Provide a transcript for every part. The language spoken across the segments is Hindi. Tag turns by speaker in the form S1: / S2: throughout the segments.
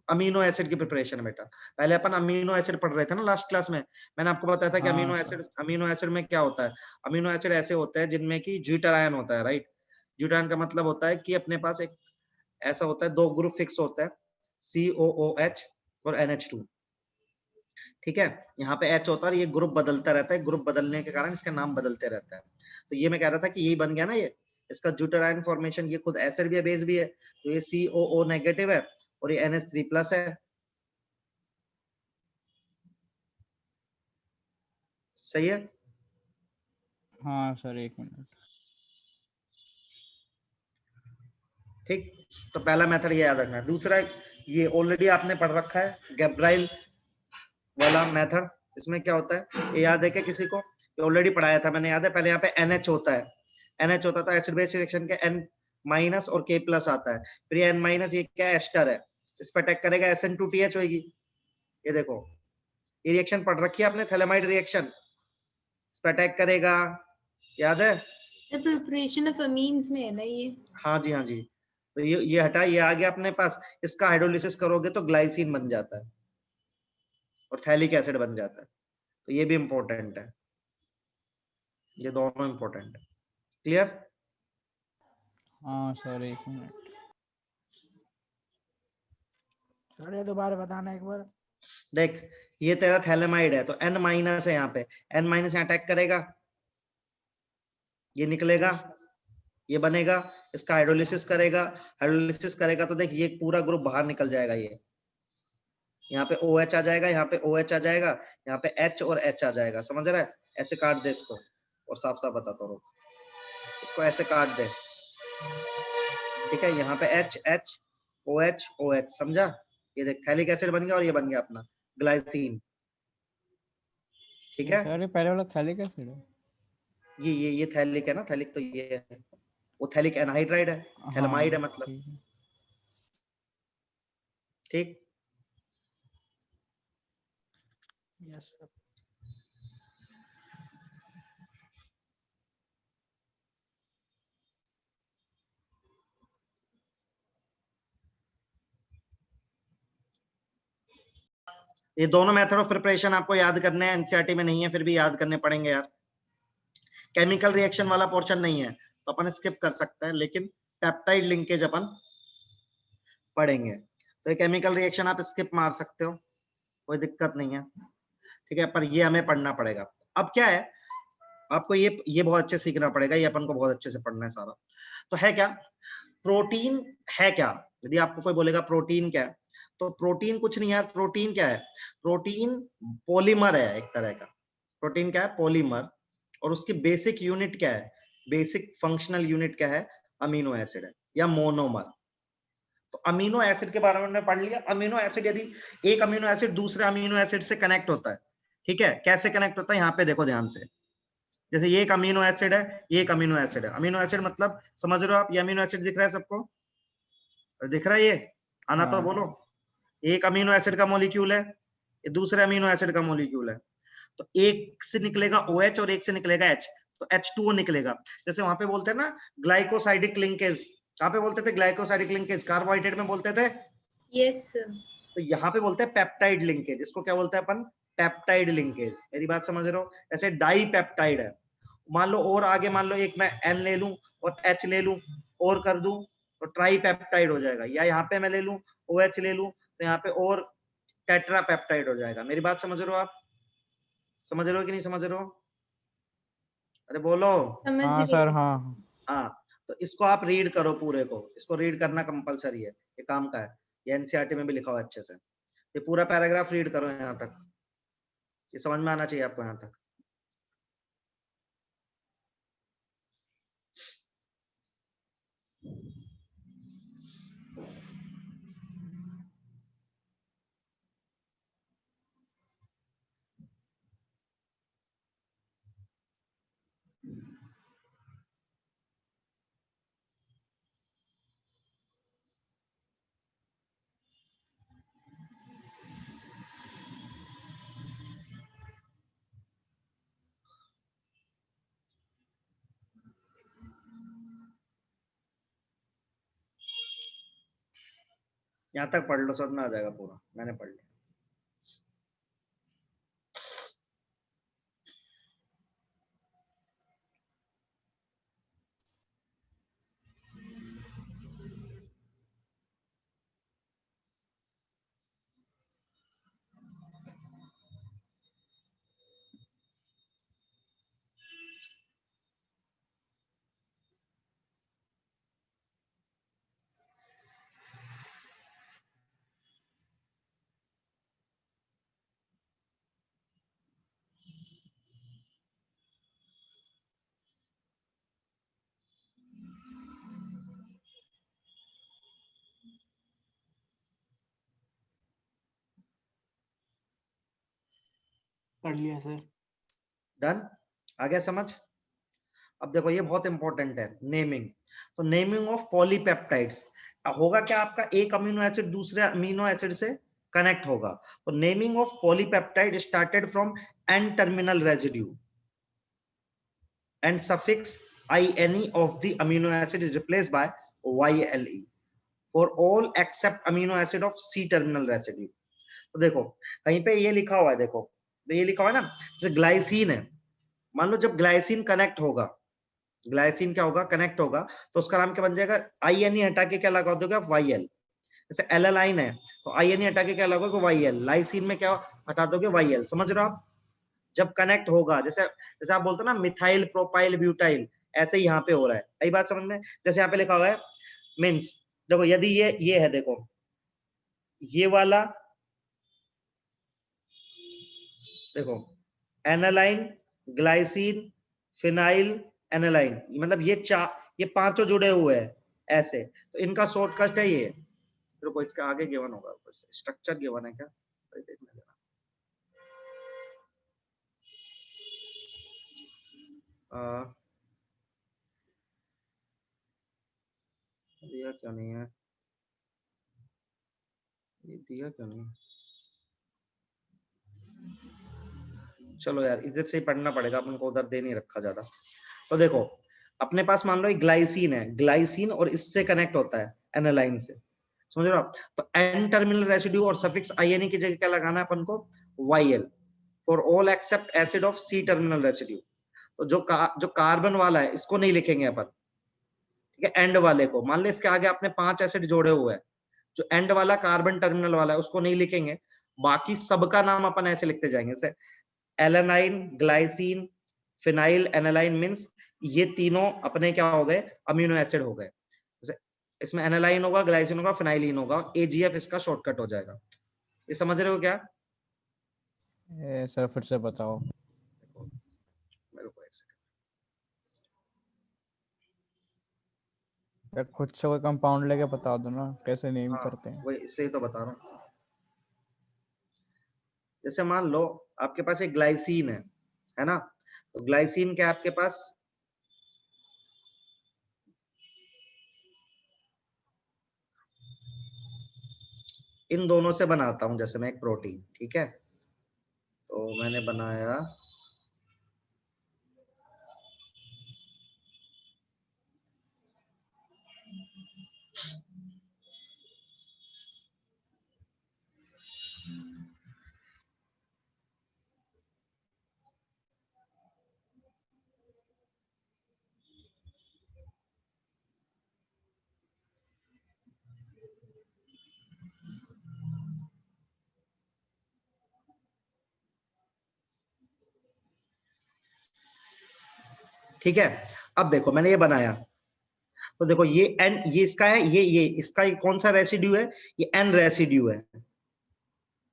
S1: अमीनो एसिड की प्रिपरेशन है बेटा। पहले अपन अमीनो एसिड पढ़ रहे थे ना लास्ट क्लास में, मैंने आपको बताया था कि अमीनो एसिड में क्या होता है। अमीनो एसिड ऐसे होते हैं जिनमें कि ज्यूटार आयन होता है, राइट। ज्यूटार आयन का मतलब होता है कि अपने पास एक ऐसा होता है, दो ग्रुप फिक्स होता है, COOH और NH2, ठीक है। यहाँ पे H होता है, ये ग्रुप बदलता रहता है, ग्रुप बदलने के कारण इसका नाम बदलते रहता है। तो ये मैं कह रहा था कि यही बन गया ना, ये इसका ज्यूटार आयन फॉर्मेशन, ये खुद एसिड भी है, बेस भी है, तो ये COO नेगेटिव है और ये NH3 प्लस है। सही है।
S2: हाँ सर, एक मिनट।
S1: ठीक, तो पहला मेथड ये याद रखना है। दूसरा, ये ऑलरेडी आपने पढ़ रखा है, गैब्राइल वाला मेथड। इसमें क्या होता है, ये याद है क्या किसी को? ये ऑलरेडी पढ़ाया था मैंने, याद है? पहले यहाँ पे NH होता है, NH होता था एसिड बेस रिएक्शन के, N माइनस और K प्लस आता है, फिर ये N माइनस, ये क्या एस्टर है, इस पर अटैक करेगा, SN2TH होगी। ये देखो, ये रिएक्शन पढ़ रखी है आपने, थैलेमाइड रिएक्शन, इस पर अटैक करेगा, याद है?
S3: प्रिपरेशन ऑफ अमीन्स में है ना ये?
S1: हाँ जी, हाँ जी। तो ये हटा, ये आ गया अपने पास, इसका हाइड्रोलिसिस करोगे तो ग्लाइसिन बन जाता है और थैलिक एसिड बन जाता है। तो ये भी इंपॉर्टेंट है, ये दोनों इंपॉर्टेंट है। क्लियर?
S2: हाँ सर, एक मिनट।
S4: सर ये दोबारा बताना एक बार।
S1: देख, ये तेरा थैलेमाइड है तो N माइनस है, यहाँ पे N माइनस यहाँ अटैक करेगा, ये निकलेगा, ये बनेगा, इसका हाइड्रोलिसिस करेगा, हाइड्रोलिसिस करेगा तो देख ये पूरा ग्रुप बाहर निकल जाएगा, ये यहाँ पे OH आ जाएगा, यहाँ पे OH आ जाएगा, यहाँ पे H और H आ जाएगा, समझ रहा है? ऐसे काट दे इसको, और साफ साफ बताता हूँ, इसको ऐसे काट दे, ठीक है। यहाँ पे H H OH OH, समझा? ये देख थैलिक एसिड बन गया और ये बन गया अपना ग्लाइसिन, ठीक है।
S2: सर ये पहले वाला थैलिक एसिड है?
S1: ये थैलिक है ना, थैलिक तो ये है, वो थैलिक एनहाइड्राइड है, थैलेमाइड है मतलब,
S2: ठीक है।
S1: ठीक।
S4: Yes sir.
S1: ये दोनों मेथड ऑफ प्रिपरेशन आपको याद करने हैं, एनसीईआरटी में नहीं है, फिर भी याद करने पड़ेंगे यार। केमिकल रिएक्शन वाला पोर्शन नहीं है तो अपन स्किप कर सकते हैं, लेकिन पेप्टाइड लिंकेज अपन पढ़ेंगे। तो ये केमिकल रिएक्शन आप स्किप मार सकते हो, कोई दिक्कत नहीं है, ठीक है, पर ये हमें पढ़ना पड़ेगा। अब क्या है, आपको ये बहुत अच्छे सीखना पड़ेगा, ये अपन को बहुत अच्छे से पढ़ना है सारा। तो है क्या प्रोटीन, है क्या? यदि आपको कोई बोलेगा प्रोटीन क्या है, तो प्रोटीन कुछ नहीं यार। प्रोटीन क्या है? प्रोटीन पॉलीमर है एक तरह का। प्रोटीन क्या है? पॉलीमर। और उसकी बेसिक यूनिट क्या है? बेसिक फंक्शनल यूनिट क्या है? अमीनो एसिड है या मोनोमर। तो अमीनो एसिड के बारे में हमने पढ़ लिया। अमीनो एसिड, यदि एक अमीनो एसिड दूसरे अमीनो एसिड से कनेक्ट होता है, ठीक है, कैसे कनेक्ट होता है यहाँ पे देखो ध्यान से। जैसे ये एक अमीनो एसिड है, ये एक अमीनो एसिड है। अमीनो एसिड मतलब समझ रहे हो आप? ये अमीनो एसिड दिख रहा है सबको? दिख रहा है ये? आना तो बोलो। एक अमीनो एसिड का मॉलिक्यूल है, ये दूसरे अमीनो एसिड का मॉलिक्यूल है। तो एक से निकलेगा OH और एक से निकलेगा H, तो H2O निकलेगा। जैसे वहां पे बोलते हैं ना ग्लाइकोसाइडिक लिंकेज, कहाँ पे बोलते थे ग्लाइकोसाइडिक लिंकेज? कार्बोहाइड्रेट में बोलते थे।
S3: यस।
S1: तो यहाँ पे बोलते हैं पेप्टाइड लिंकेज। इसको क्या बोलते हैं अपन? Peptide linkage. मेरी बात समझ रहे हो? ऐसे डाई पेप्टाइड है। मान लो और आगे, मान लो एक मैं N ले लूं और H ले लूं और कर दूं तो ट्राई पेप्टाइड हो जाएगा। या यहाँ पे मैं ले लूं OH ले लूं तो यहाँ पे और टेट्रा पेप्टाइड हो जाएगा। मेरी बात समझ रहे हो आप? समझ रहे हो कि नहीं समझ रहे हो? अरे बोलो।
S3: समझ
S2: हाँ
S3: रही
S2: सर,
S3: हूँ।
S2: हाँ।
S1: हाँ, तो इसको आप रीड करो पूरे को, इसको रीड करना कंपलसरी है, ये काम का है। ये एनसीईआरटी में भी लिखा हुआ है अच्छे से। ये पूरा पैराग्राफ रीड करो यहाँ तक, ये समझ में आना चाहिए आपको यहाँ तक। यहाँ तक पढ़ लो, समझ में आ जाएगा पूरा, मैंने पढ़ लिया।
S4: पढ़ लिया सर।
S1: डन, आ गया समझ? अब देखो ये बहुत इंपॉर्टेंट है, नेमिंग। तो नेमिंग ऑफ पॉलीपेप्टाइड्स होगा क्या, आपका एक अमीनो एसिड दूसरे अमीनो एसिड से कनेक्ट होगा। तो naming of polypeptide started from N terminal residue and suffix ine of the amino acid is replaced by yle for all except amino acid of C terminal residue। तो देखो कहीं पे ये लिखा हुआ है, देखो तो ये लिखा हुआ है ना, जैसे ग्लाइसिन है, मान लो जब ग्लाइसिन कनेक्ट होगा, ग्लाइसिन क्या होगा, कनेक्ट होगा, तो उसका नाम क्या बन जाएगा, INE हटा के क्या लगा दोगे आप, YL। जैसे एलालाइन है तो INE हटा के क्या लगोगे, YL। लाइसिन में क्या हटा दोगे, YL। समझ रहे हो आप? जब कनेक्ट होगा, जैसे जैसे आप बोलते हो ना मिथाइल प्रोपाइल ब्यूटाइल, ऐसे ही यहाँ पे हो रहा है। यही बात समझ में? जैसे यहाँ पे लिखा हुआ है मीन्स, देखो यदि ये है, देखो ये वाला, देखो एनालाइन, ग्लाइसिन, फिनाइल, एनालाइन, मतलब ये पांचों जुड़े हुए हैं ऐसे, तो इनका शॉर्टकट है ये। देखो इसके आगे गिवन होगा, स्ट्रक्चर गिवन है क्या, देखना जरा। दिया क्यों नहीं है, ये दिया क्यों नहीं है? चलो यार इधर से ही पढ़ना पड़ेगा, अपन को उधर दे नहीं रखा ज्यादा। तो देखो अपने पास मान लो ग्लाइसिन है, ग्लाइसिन और इससे कनेक्ट होता है एनालाइन से, समझ रहे हो आप? तो एन टर्मिनल रेसिड्यू और सफिक्स INE की जगह क्या लगाना है अपन को, YL for all except acid of C terminal residue. तो जो कार्बन वाला है इसको नहीं लिखेंगे अपन, ठीक है, एंड वाले को। मान ले इसके आगे आपने 5 एसिड जोड़े हुए हैं, जो एंड वाला कार्बन टर्मिनल वाला है उसको नहीं लिखेंगे, बाकी सबका नाम अपन ऐसे लिखते जाएंगे, जैसे alanine, glycine, phenyl, aniline, means ये तीनों अपने क्या हो गए, अमीनो एसिड हो गए। जैसे इसमें एनालाइन होगा, ग्लाइसिन होगा, फिनाइलिन होगा, AGF इसका शॉर्टकट हो जाएगा। ये समझ रहे हो क्या?
S2: सर फिर से बताओ।
S1: मेरे को एक सेकंड,
S2: यार खुद से कोई कंपाउंड लेके बता दो ना, कैसे नेम
S1: हाँ
S2: करते हैं।
S1: वही इसलिए तो बता रहा हूँ। जैसे मान लो आपके पास एक ग्लाइसिन है ना, तो ग्लाइसिन क्या आपके पास, इन दोनों से बनाता हूं, जैसे मैं एक प्रोटीन, ठीक है, तो मैंने बनाया ठीक है। अब देखो मैंने ये बनाया, तो देखो ये एन, ये इसका है, ये इसका कौन सा रेसिड्यू है, ये एन रेसिड्यू है,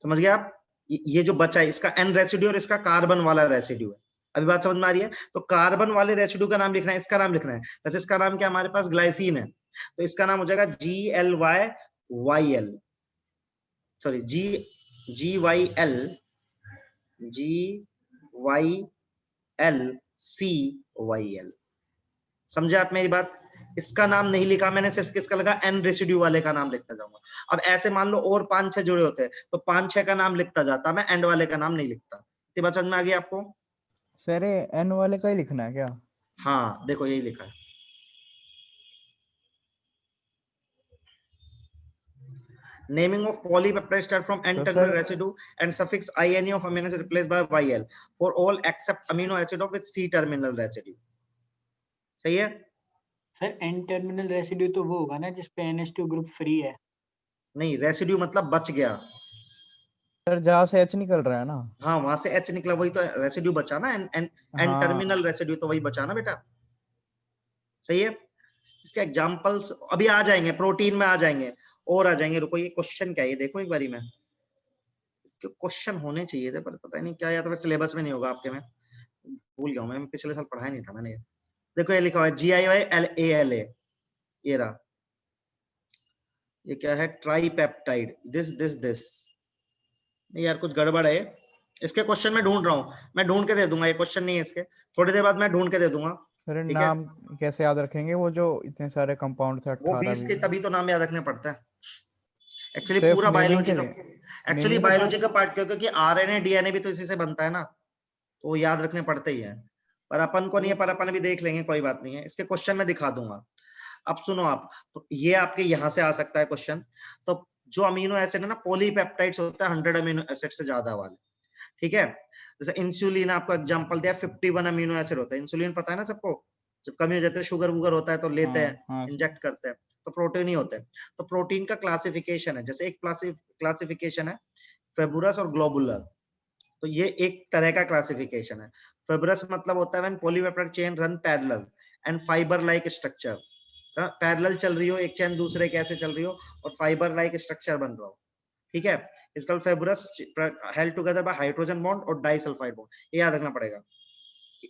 S1: समझ गए आप? ये जो बचा है इसका एन रेसिड्यू और इसका कार्बन वाला रेसिड्यू है। अभी बात समझ में आ रही है? तो कार्बन वाले रेसिड्यू का नाम लिखना है, इसका नाम लिखना है। जैसे इसका नाम क्या, हमारे पास ग्लाइसिन है, तो इसका नाम हो जाएगा GLYYL, सॉरी GYL CYL। समझे आप मेरी बात? इसका नाम नहीं लिखा मैंने, सिर्फ किसका लगा, एन रेसिड्यू वाले का नाम लिखता जाऊंगा। अब ऐसे मान लो और 5-6 जुड़े होते हैं, तो 5-6 का नाम लिखता जाता, मैं एंड वाले का नाम नहीं लिखता। इतनी बात समझ में आ गई आपको?
S2: सर एन वाले का ही लिखना है क्या?
S1: हाँ देखो यही लिखा है। Naming of polypeptide start from N
S2: So,
S1: terminal
S2: sir-
S1: residue and suffix INE of amino acid replaced by YL for all except amino acid of with C terminal residue. सही है?
S4: सर एन टर्मिनल रेसिड्यू तो वो होगा ना जिसपे NH2 ग्रुप फ्री है।
S1: नहीं, रेसिड्यू मतलब बच गया।
S2: सर जहाँ से H निकल रहा है ना।
S1: हाँ, वहां से H निकला, वही तो रेसिड्यू बचा ना। एन
S2: हाँ।
S1: टर्मिनल रेसिड्यू तो वही बचा ना बेटा। सही है? इसके एग्जांपल्स अभी आ जाएंगे, प्रोटीन में आ जाएंगे और आ जाएंगे। रुको, ये क्वेश्चन क्या है ये देखो एक बारी में। इसके क्वेश्चन होने चाहिए थे पर पता नहीं क्या, या तो फिर सिलेबस में नहीं होगा आपके में, भूल गया हूं मैं, पिछले साल पढ़ाया नहीं था मैंने ये। देखो ये लिखा हुआ है GIYLALA, ये रहा। ये क्या है? Tripeptide, this. नहीं यार, कुछ गड़बड़ है। इसके क्वेश्चन में ढूंढ रहा हूँ, मैं ढूंढ के दे दूंगा। ये क्वेश्चन नहीं है इसके, थोड़ी देर बाद मैं ढूंढ के दे दूंगा।
S2: सर
S1: ठीक है?
S2: नाम कैसे याद रखेंगे वो जो इतने सारे कंपाउंड थे?
S1: वो
S2: 18
S1: 20 के,
S2: 20।
S1: तभी तो नाम याद रखना पड़ता है एक्चुअली।
S2: सिर्फ
S1: पूरा
S2: naming
S1: बायोलॉजी
S2: के
S1: का,
S2: लिए?
S1: एक्चुअली
S2: naming के
S1: बायोलॉजी का पार्ट क्यों, क्योंकि RNA DNA भी तो इसी से बनता है ना, तो वो याद रखने पड़ते ही है। पर अपन को नहीं है, पर अपन भी देख लेंगे, कोई बात नहीं है। इसके क्वेश्चन में दिखा दूंगा। अब सुनो आप, तो ये आपके यहाँ से आ सकता है क्वेश्चन। तो जो अमीनो एसिड है ना, पॉलीपेप्टाइड्स होता है 100 अमीनो एसिड से ज्यादा वाले। ठीक है? जैसे इंसुलिन, आपको एग्जांपल दिया, 51 अमीनो एसिड होता है। इंसुलिन पता है ना सबको, जब कमी हो जाती है, शुगर वुगर होता है तो लेते हैं,
S2: हाँ।
S1: इंजेक्ट करते हैं, तो प्रोटीन ही होते हैं। तो प्रोटीन का क्लासिफिकेशन है, जैसे एक क्लासिफिकेशन है फेबुरस और ग्लोबुलर। तो ये एक तरह का क्लासिफिकेशन है। फेबरस मतलब होता है when polypeptide chain run parallel and fibre like structure. Parallel चल रही हो, एक चेन दूसरे कैसे चल रही हो, और फाइबर लाइक स्ट्रक्चर बन रहा हो। ठीक है? इसका fibrous held together by hydrogen bond और डाइसल्फाइड बॉन्ड। ये याद रखना पड़ेगा कि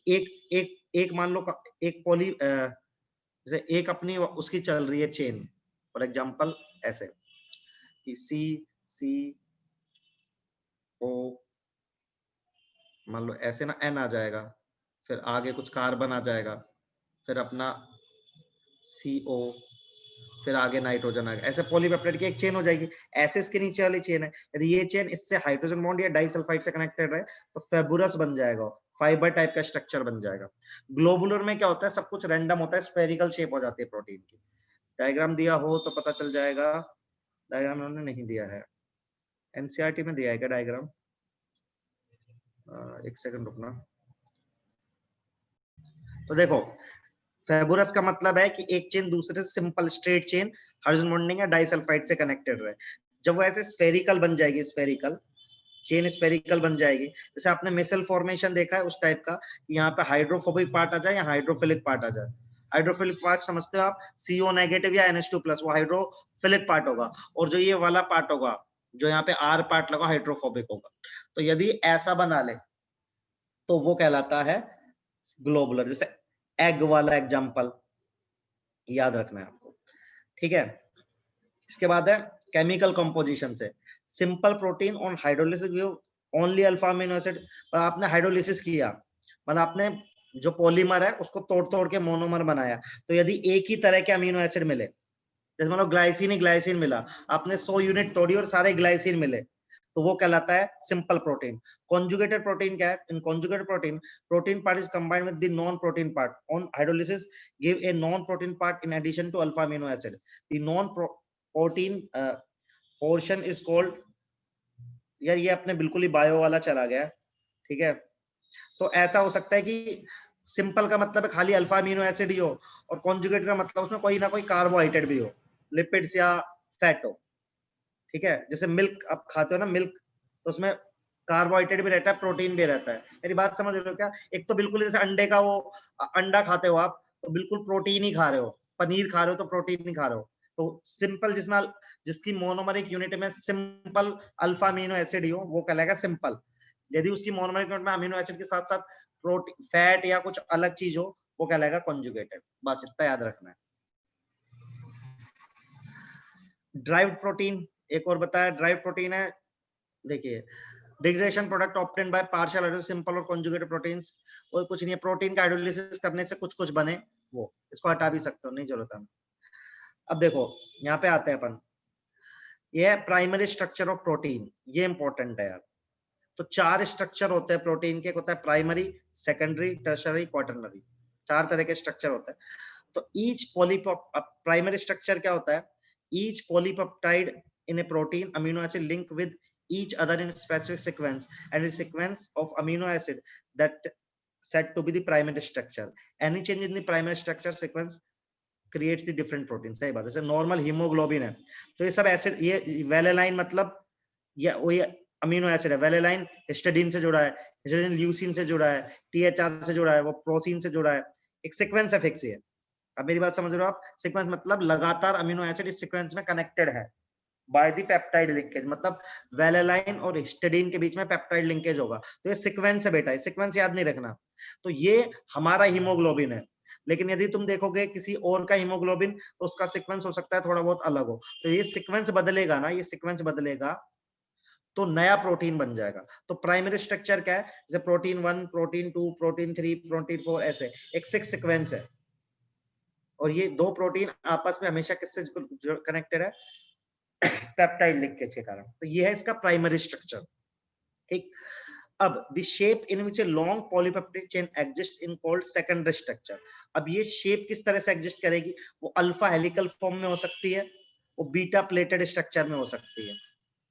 S1: एक मान लो एक पॉली, जैसे एक अपनी उसकी चल रही है चेन, फॉर एग्जांपल ऐसे कि CCO, मान लो ऐसे ना, N आ जाएगा, फिर आगे कुछ कार्बन आ जाएगा, फिर अपना CO, फिर आगे नाइट्रोजन आ गया। ऐसे पॉलीपेप्टाइड की एक चेन हो जाएगी। ऐसे इसके नीचे वाली चेन है, यदि ये चेन इससे हाइड्रोजन बॉन्ड या डाइसल्फाइड से कनेक्टेड है तो फेबुरस बन जाएगा, फाइबर टाइप का स्ट्रक्चर बन जाएगा। ग्लोबुलर में क्या होता है, सब कुछ रैंडम होता है, स्फेरिकल शेप हो जाती है प्रोटीन की। डायग्राम दिया हो तो पता चल जाएगा, डायग्राम उन्होंने नहीं दिया है। NCERT में दिया है क्या डायग्राम? एक सेकंड रुकना। तो देखो, फेबुरस का मतलब है कि एक चेन दूसरे से simple straight chain hydrogen bonding या डाइसल्फाइड से कनेक्टेड रहे। जब वो ऐसे स्फेरिकल बन जाएगी, स्फेरिकल चेन स्फेरिकल बन जाएगी, जैसे आपने मिसल फॉर्मेशन देखा है उस टाइप का, यहाँ पे हाइड्रोफोबिक पार्ट आ जाए या हाइड्रोफिलिक पार्ट आ जाए। हाइड्रोफिलिक पार्ट समझते हो आप, CO नेगेटिव या NH2+, वो हाइड्रोफिलिक पार्ट होगा, और जो ये वाला पार्ट होगा, जो यहाँ पे R पार्ट लगा, हाइड्रोफोबिक होगा। तो यदि ऐसा बना ले तो वो कहलाता है ग्लोबुलर। जैसे एग वाला एग्जांपल याद रखना है आपको। ठीक है? इसके बाद है केमिकल कंपोजिशन से, simple protein on hydrolysis give only alpha amino acid. आपने हाइड्रोलिसिस किया, मतलब आपने जो पॉलीमर है उसको तोड़ तोड़ के मोनोमर बनाया, तो यदि एक ही तरह के अमीनो एसिड मिले, जैसे मान लो ग्लाइसिन मिला, आपने 100 यूनिट तोड़ी और सारे ग्लाइसिन मिले, तो वो कहलाता है सिंपल प्रोटीन। कॉन्जुगेटेड प्रोटीन क्या है? In conjugated protein part is combined with the non protein part on hydrolysis give a non protein part in addition to alpha amino acid. The non protein portion is called, यार ये अपने बिल्कुल ही बायो वाला चला गया। ठीक है? तो ऐसा हो सकता है कि सिंपल का मतलब है खाली अल्फा अमीनो एसिड ही हो, और कॉन्जुगेट का मतलब उसमें कोई ना कोई कार्बोहाइड्रेट भी हो, लिपिड्स या फैट हो। ठीक है? जैसे मिल्क आप खाते हो ना, मिल्क, तो उसमें कार्बोहाइड्रेट भी रहता है, प्रोटीन भी रहता है। मेरी बात समझ रहे हो क्या? एक तो बिल्कुल जैसे अंडे का, वो अंडा खाते हो आप तो बिल्कुल प्रोटीन ही खा रहे हो, पनीर खा रहे हो तो प्रोटीन ही खा रहे हो। तो सिंपल जिसमें जिसकी मोनोमरिक यूनिट में सिंपल अल्फा अमीनो एसिड ही हो, वो कहलाएगा सिंपल। यदि उसकी मोनोमरिक यूनिट में अमीनो एसिड के साथ साथ प्रोटीन, फैट या कुछ अलग चीज हो, वो कहलाएगा कॉन्जुगेटेड। बस इतना याद रखना है। ड्राइव्ड प्रोटीन एक और बताया, ड्राइव्ड प्रोटीन है, देखिए, degradation product obtained by partial hydrolysis simple और कॉन्जुगेटेड प्रोटीन्स। वो कुछ नहीं है, प्रोटीन का हाइड्रोलिसिस करने से कुछ कुछ बने, वो इसको हटा भी सकते हो, नहीं जरूरत है। अब देखो यहाँ पे आते हैं अपन, ये है प्राइमरी स्ट्रक्चर ऑफ प्रोटीन, ये इंपॉर्टेंट है यार। तो 4 स्ट्रक्चर होते हैं प्रोटीन के, होता है प्राइमरी, सेकेंडरी, टर्शियरी, क्वाटरनरी, 4 तरह के स्ट्रक्चर होते हैं। तो ईच प्राइमरी स्ट्रक्चर क्या होता है? Each polypeptide in a protein amino acid link with each other in specific sequence, and a sequence of amino acid that said to be the primary structure. Any change in the primary structure sequence creates the different protein. सही बात है. जैसे नॉर्मल हीमोग्लोबिन है तो ये सब एसिड, ये वेलेलाइन मतलब ये अमीनो एसिड है. वेलेलाइन हिस्टिडीन से जुड़ा है, हिस्टिडीन ल्यूसीन से जुड़ा है, THR से जुड़ा है, वो प्रोसीन से जुड़ा है. एक सीक्वेंस है फिक्स. है अब मेरी बात समझ रहे हो आप? सीक्वेंस मतलब लगातार अमीनो एसिड इस सीक्वेंस में कनेक्टेड है बाय द पेप्टाइड लिंकेज. मतलब वेलेलाइन और हिस्टिडीन के बीच में पेप्टाइड लिंकेज होगा. तो ये सीक्वेंस है बेटा, ये सीक्वेंस याद नहीं रखना. तो ये हमारा हीमोग्लोबिन है, लेकिन यदि तुम देखोगे किसी और का हीमोग्लोबिन तो उसका सीक्वेंस हो सकता है थोड़ा बहुत अलग हो. तो ये सीक्वेंस बदलेगा ना, ये सीक्वेंस बदलेगा तो नया प्रोटीन बन जाएगा. तो प्राइमरी स्ट्रक्चर क्या है? जैसे प्रोटीन 1, प्रोटीन 2, प्रोटीन 3, प्रोटीन 4, ऐसे एक फिक्स सीक्वेंस है. और ये दो प्रोटीन आपस में हमेशा किससे कनेक्टेड है? पेप्टाइड लिंकेज के कारण. तो ये है इसका प्राइमरी स्ट्रक्चर. ठीक. अब the shape in which a long polypeptide chain exist in called secondary structure. अब ये शेप किस तरह से एग्जिस्ट करेगी? वो अल्फा हेलिकल फॉर्म में हो सकती है, वो बीटा प्लेटेड स्ट्रक्चर में हो सकती है.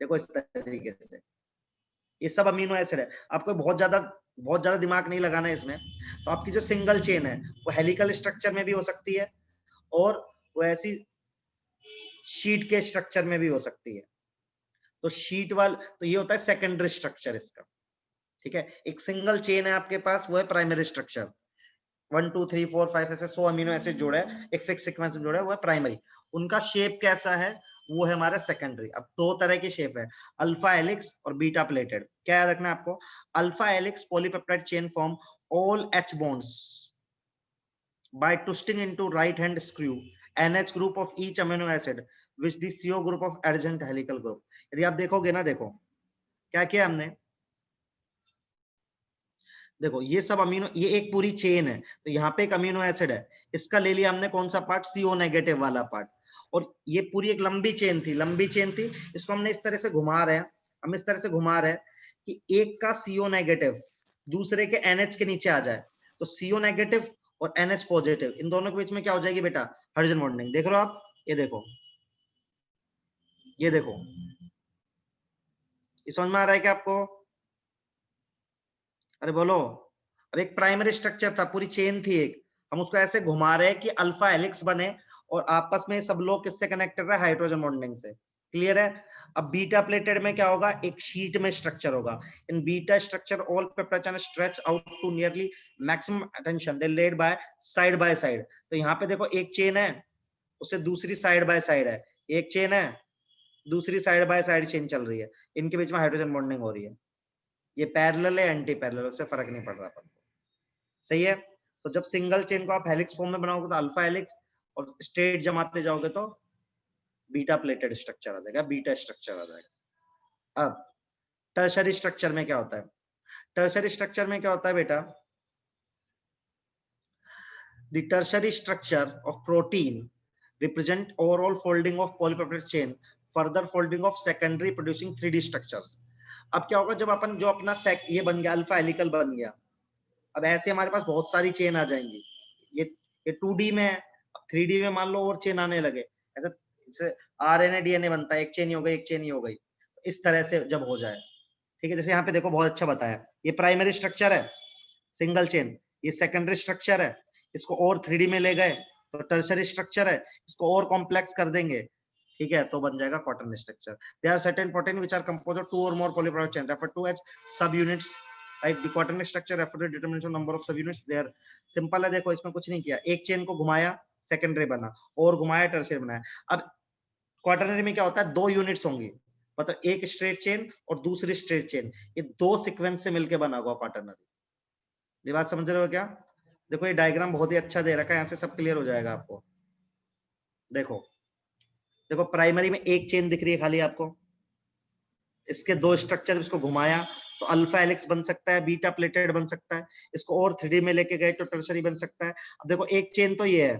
S1: देखो इस तरीके से ये सब अमीनो एसिड है. आपको बहुत ज्यादा दिमाग नहीं लगाना है इसमें. तो आपकी जो सिंगल चेन है वो हेलिकल स्ट्रक्चर में भी हो सकती है और वो ऐसी शीट के स्ट्रक्चर में भी हो सकती है. तो शीट तो ये होता है सेकेंडरी स्ट्रक्चर इसका. ठीक है. एक सिंगल चेन है आपके पास, वो है प्राइमरी स्ट्रक्चर. 1 2 3 4 5 ऐसे 100 अमीनो एसिड जोड़े हैं, एक फिक्स सीक्वेंस में जोड़े हैं, वो है प्राइमरी. उनका शेप कैसा है? वो है हमारा सेकेंडरी. अब दो तरह की शेप है, अल्फा हेलिक्स और बीटा प्लेटेड. क्या याद रखना है आपको? Alpha helix polypeptide chain form all H bonds by twisting into right hand screw NH group of each amino acid which the CO group of adjacent helical group. यदि आप देखोगे ना, देखो क्या किया हमने. देखो ये सब अमीनो, ये एक पूरी चेन है. तो यहाँ पे एक अमीनो एसिड है, इसका ले लिया हमने कौन सा पार्ट? CO नेगेटिव वाला पार्ट. और ये पूरी एक लंबी चेन थी, इसको हमने इस तरह से घुमा रहे हैं. हम इस तरह से घुमा रहे हैं कि एक का CO नेगेटिव दूसरे के NH के नीचे आ जाए. तो CO नेगेटिव और NH पॉजिटिव, इन दोनों के बीच में क्या हो जाएगी बेटा? Hydrogen bonding. देख रहे हो आप? ये देखो, ये देखो, ये समझ में आ रहा है क्या आपको? अरे बोलो. अब एक प्राइमरी स्ट्रक्चर था, पूरी चेन थी एक, हम उसको ऐसे घुमा रहे हैं कि अल्फा हेलिक्स बने और आपस में सब लोग किससे कनेक्टेड रहे? हाइड्रोजन बॉन्डिंग से. क्लियर है? अब बीटा प्लेटेड में क्या होगा? एक शीट में स्ट्रक्चर होगा. In beta structure all peptide chain stretch out to nearly maximum attention they laid by side. तो यहाँ पे देखो एक चेन है, उससे दूसरी साइड बाय साइड है. एक चेन है, दूसरी साइड बाय साइड चेन चल रही है, इनके बीच में हाइड्रोजन बॉन्डिंग हो रही है. ये पैरेलल है, एंटी पैरेलल, उससे फर्क नहीं पड़ रहा अपन को. सही है? तो जब सिंगल चेन को आप हेलिक्स फॉर्म में बनाओगे तो अल्फा हेलिक्स, और स्ट्रेट जमाते जाओगे तो बीटा प्लेटेड स्ट्रक्चर आ जाएगा, बीटा स्ट्रक्चर आ जाएगा. अब टर्शरी स्ट्रक्चर में क्या होता है? टर्शरी स्ट्रक्चर में क्या होता है बेटा? The tertiary structure of protein represent overall folding of polypeptide chain, further folding of secondary producing 3D structures. अब क्या होगा जब अपन जो अपना ये बन गया, अल्फा हेलिकल बन गया. अब ऐसे हमारे पास बहुत सारी चेन आ जाएंगी. ये 2D में है, 3D में मान लो और चेन आने लगे. ऐसे RNA DNA बनता है, एक चेन ही हो गई, एक चेन ही हो गई. इस तरह से जब हो जाए. ठीक है. जैसे यहाँ पे देखो, बहुत अच्छा बताया. ये प्राइमरी स्ट्रक्चर है, सिंगल चेन. ये सेकेंडरी स्ट्रक्चर है, इसको और 3D में ले गए तो टर्शरी स्ट्रक्चर है, इसको और कॉम्प्लेक्स कर देंगे. ठीक है, तो बन जाएगा quaternary structure. There are certain protein which are composed of 2 or more polypeptide chain referred to as subunits. Right? The quaternary structure refer to determination of number of subunits. They are simple है. देखो इसमें कुछ नहीं किया, एक चेन को घुमाया सेकेंडरी बना, और घुमाया टर्शरी बनाया. अब क्वाटरनरी में क्या होता है? 2 यूनिट्स होंगी, मतलब एक स्ट्रेट चेन और दूसरी स्ट्रेट चेन, ये 2 सीक्वेंस से मिलकर बना हुआ क्वाटरनरी. ये बात समझ रहे हो क्या? देखो ये डायग्राम बहुत ही अच्छा दे रखा है, यहाँ से सब क्लियर हो जाएगा आपको. देखो देखो प्राइमरी में एक चेन दिख रही है खाली आपको, इसके 2 स्ट्रक्चर, इसको घुमाया तो अल्फा हेलिक्स बन सकता है, बीटा प्लेटेड बन सकता है. इसको और 3D में लेके गए तो टर्शरी बन सकता है. अब देखो एक चेन तो ये है,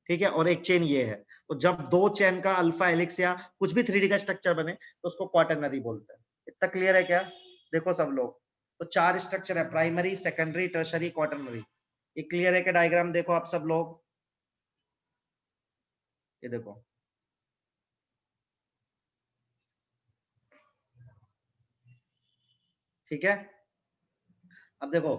S1: ठीक है, और एक चेन ये है. तो जब 2 चेन का अल्फा हेलिक्स या कुछ भी 3D का स्ट्रक्चर बने तो उसको क्वाटरनरी बोलते हैं. इतना क्लियर है क्या? देखो सब लोग, तो 4 स्ट्रक्चर है, प्राइमरी, सेकेंडरी, टर्शरी, क्वाटरनरी. ये क्लियर है क्या? डायग्राम देखो आप सब लोग, ये देखो ठीक है। अब देखो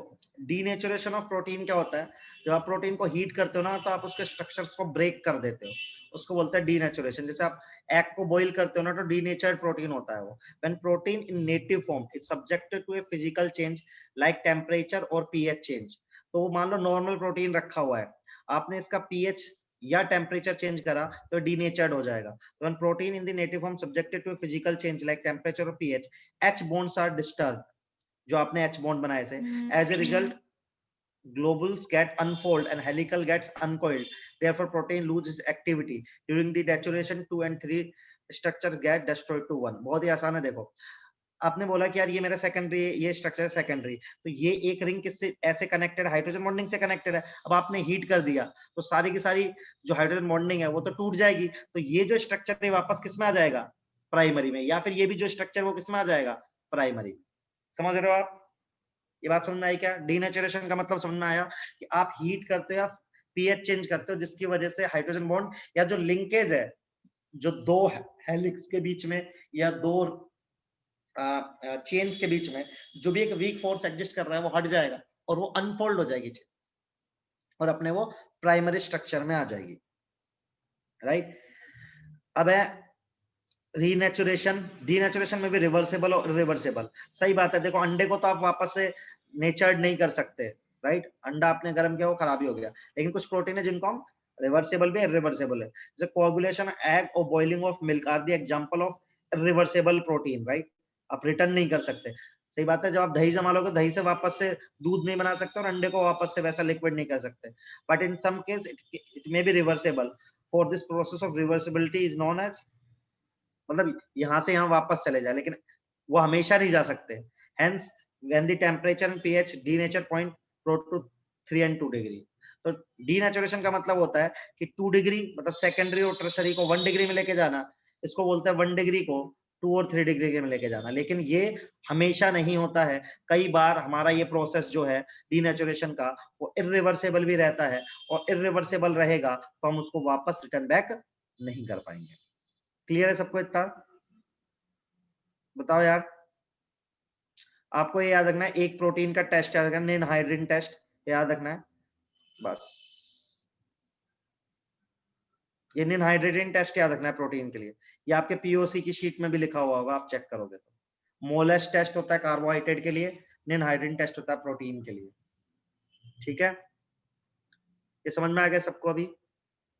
S1: डीनेचुरेशन ऑफ प्रोटीन क्या होता है, जब आप प्रोटीन को हीट करते हो ना तो आप उसके स्ट्रक्चर्स को ब्रेक कर देते हो, उसको बोलते हैं डीनेचुरेशन। जैसे आप एग को बॉईल करते हो ना तो डीनेचर्ड प्रोटीन होता है वो। When protein in native form is subjected to a physical change like temperature और पीएच चेंज, तो मान लो नॉर्मल प्रोटीन रखा हुआ है, आपने इसका पीएच या टेम्परेचर चेंज करा तो डीनेचर्ड हो जाएगा। When protein in the native form subjected to a physical change like temperature और pH, H bonds are disturb, जो आपने एच बॉन्ड बनाए थे, as a result globules get unfold and helical gets uncoiled, therefore protein loses activity during the denaturation 2 and 3 structures get destroyed to 1। बहुत ही आसान है। देखो आपने बोला कि यार ये मेरा सेकेंडरी, ये स्ट्रक्चर है सेकेंडरी, तो ये एक रिंग किससे ऐसे कनेक्टेड, हाइड्रोजन बॉन्डिंग से कनेक्टेड है। अब आपने हीट कर दिया तो सारी की सारी जो हाइड्रोजन बॉन्डिंग है वो तो टूट जाएगी, तो ये जो स्ट्रक्चर है वापस किस में आ जाएगा, प्राइमरी में, या फिर ये भी जो स्ट्रक्चर वो किस में आ जाएगा, प्राइमरी। समझ रहे हो आप, ये बात समझ में आई क्या? डीनेचुरेशन का मतलब समझ में आया कि आप हीट करते हो या पीएच चेंज करते हो जिसकी वजह से हाइड्रोजन बॉन्ड या जो लिंकेज है जो दो हेलिक्स के बीच में या दो चेन्स के बीच में जो भी एक वीक फोर्स एग्जिस्ट कर रहा है वो हट जाएगा और वो अनफोल्ड हो जाएगी और अपने वो प्राइमरी स्ट्रक्चर में आ जाएगी, राइट। अब है रीनेचुरेशन, डीनेचुरेशन में भी रिवर्सेबल और इरिवर्सेबल। सही बात है, देखो अंडे को तो आप वापस से नेचर्ड नहीं कर सकते, राइट। अंडा आपने गर्म किया वो खराब ही हो गया, लेकिन कुछ प्रोटीन है जिनको हम रिवर्सेबल भी इरिवर्सेबल है, जैसे कोआगुलेशन एग और boiling of milk are the example of irreversible protein, right. आप रिटर्न नहीं कर सकते। सही बात है, जब आप दही जमा लोगे दही से वापस से दूध नहीं बना सकते और अंडे को वापस से वैसा लिक्विड नहीं कर सकते, but in some case it may be reversible. For this process of reversibility is known as, मतलब यहाँ से यहाँ वापस चले जाए, लेकिन वो हमेशा नहीं जा सकते। Hence when the temperature and pH denature point brought to 3 and 2 degree, तो डीनेचुरेशन का मतलब होता है कि 2 डिग्री मतलब सेकेंडरी और टर्शरी को 1 डिग्री में लेके जाना, इसको बोलते हैं 1 डिग्री को 2 और 3 डिग्री में लेके जाना। लेकिन ये हमेशा नहीं होता है, कई बार हमारा ये प्रोसेस जो है डीनेचुरेशन का वो इरिवर्सेबल भी रहता है, और इरिवर्सेबल रहेगा तो हम उसको वापस रिटर्न बैक नहीं कर पाएंगे। क्लियर है सबको इतना? बताओ यार, आपको ये याद रखना है, एक प्रोटीन का टेस्ट याद रखना है, निनहाइड्रिन टेस्ट याद रखना है बस। ये निनहाइड्रिन टेस्ट याद रखना है प्रोटीन के लिए, ये आपके पीओसी की शीट में भी लिखा हुआ होगा, आप चेक करोगे तो। मोलेस टेस्ट होता है कार्बोहाइड्रेट के लिए, निनहाइड्रिन टेस्ट होता है प्रोटीन के लिए, ठीक है। ये समझ में आ गया सबको? अभी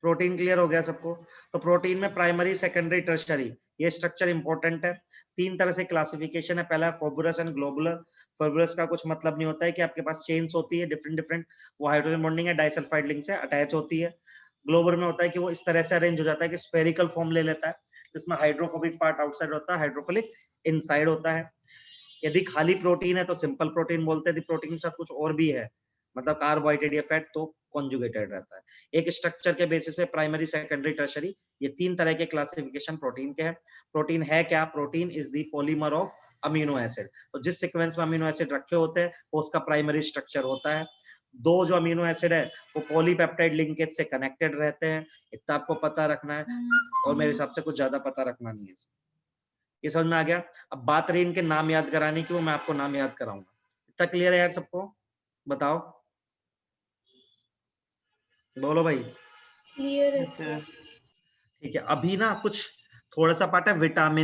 S1: प्रोटीन क्लियर हो गया सबको? तो प्रोटीन में प्राइमरी, सेकेंडरी, टर्शरी, ये स्ट्रक्चर इंपॉर्टेंट है। 3 तरह से क्लासिफिकेशन है, पहला है फोर्बुलस एंड ग्लोबुलर। फोर्बुलस का कुछ मतलब नहीं होता है कि आपके पास चेन्स होती है डिफरेंट, वो हाइड्रोजन बॉन्डिंग है डाइसल्फाइड लिंक से अटैच होती है। ग्लोबुलर में होता है कि वो इस तरह से अरेंज हो जाता है कि स्फेरिकल फॉर्म ले लेता है, जिसमें हाइड्रोफोबिक पार्ट आउटसाइड होता है, हाइड्रोफिलिक इनसाइड होता है। यदि खाली प्रोटीन है तो सिंपल प्रोटीन बोलते हैं, यदि प्रोटीन के साथ कुछ और भी है मतलब कार्बोहाइड्रेट या फैट तो कॉन्जुगेटेड रहता है। एक स्ट्रक्चर के बेसिस पे प्राइमरी, सेकेंडरी, टर्शरी, ये 3 तरह के क्लासिफिकेशन प्रोटीन के हैं। प्रोटीन है क्या? Protein is the polymer of amino acid, तो जिस सीक्वेंस में अमीनो एसिड रखे होते हैं वो उसका प्राइमरी स्ट्रक्चर होता है। 2 जो अमीनो एसिड है वो पॉलीपेप्टाइड लिंकेज से कनेक्टेड रहते हैं, इतना आपको पता रखना है, और मेरे हिसाब से कुछ ज्यादा पता रखना नहीं है। ये समझ में आ गया? अब बात रही इनके नाम याद कराने की, वो मैं आपको नाम याद कराऊंगा। इतना क्लियर है यार सबको? बताओ, बोलो भाई।
S3: क्लियर है
S4: Yes, sir.
S3: सर।
S1: ठीक है, अभी ना कुछ थोड़ा सा पार्ट है विटामिन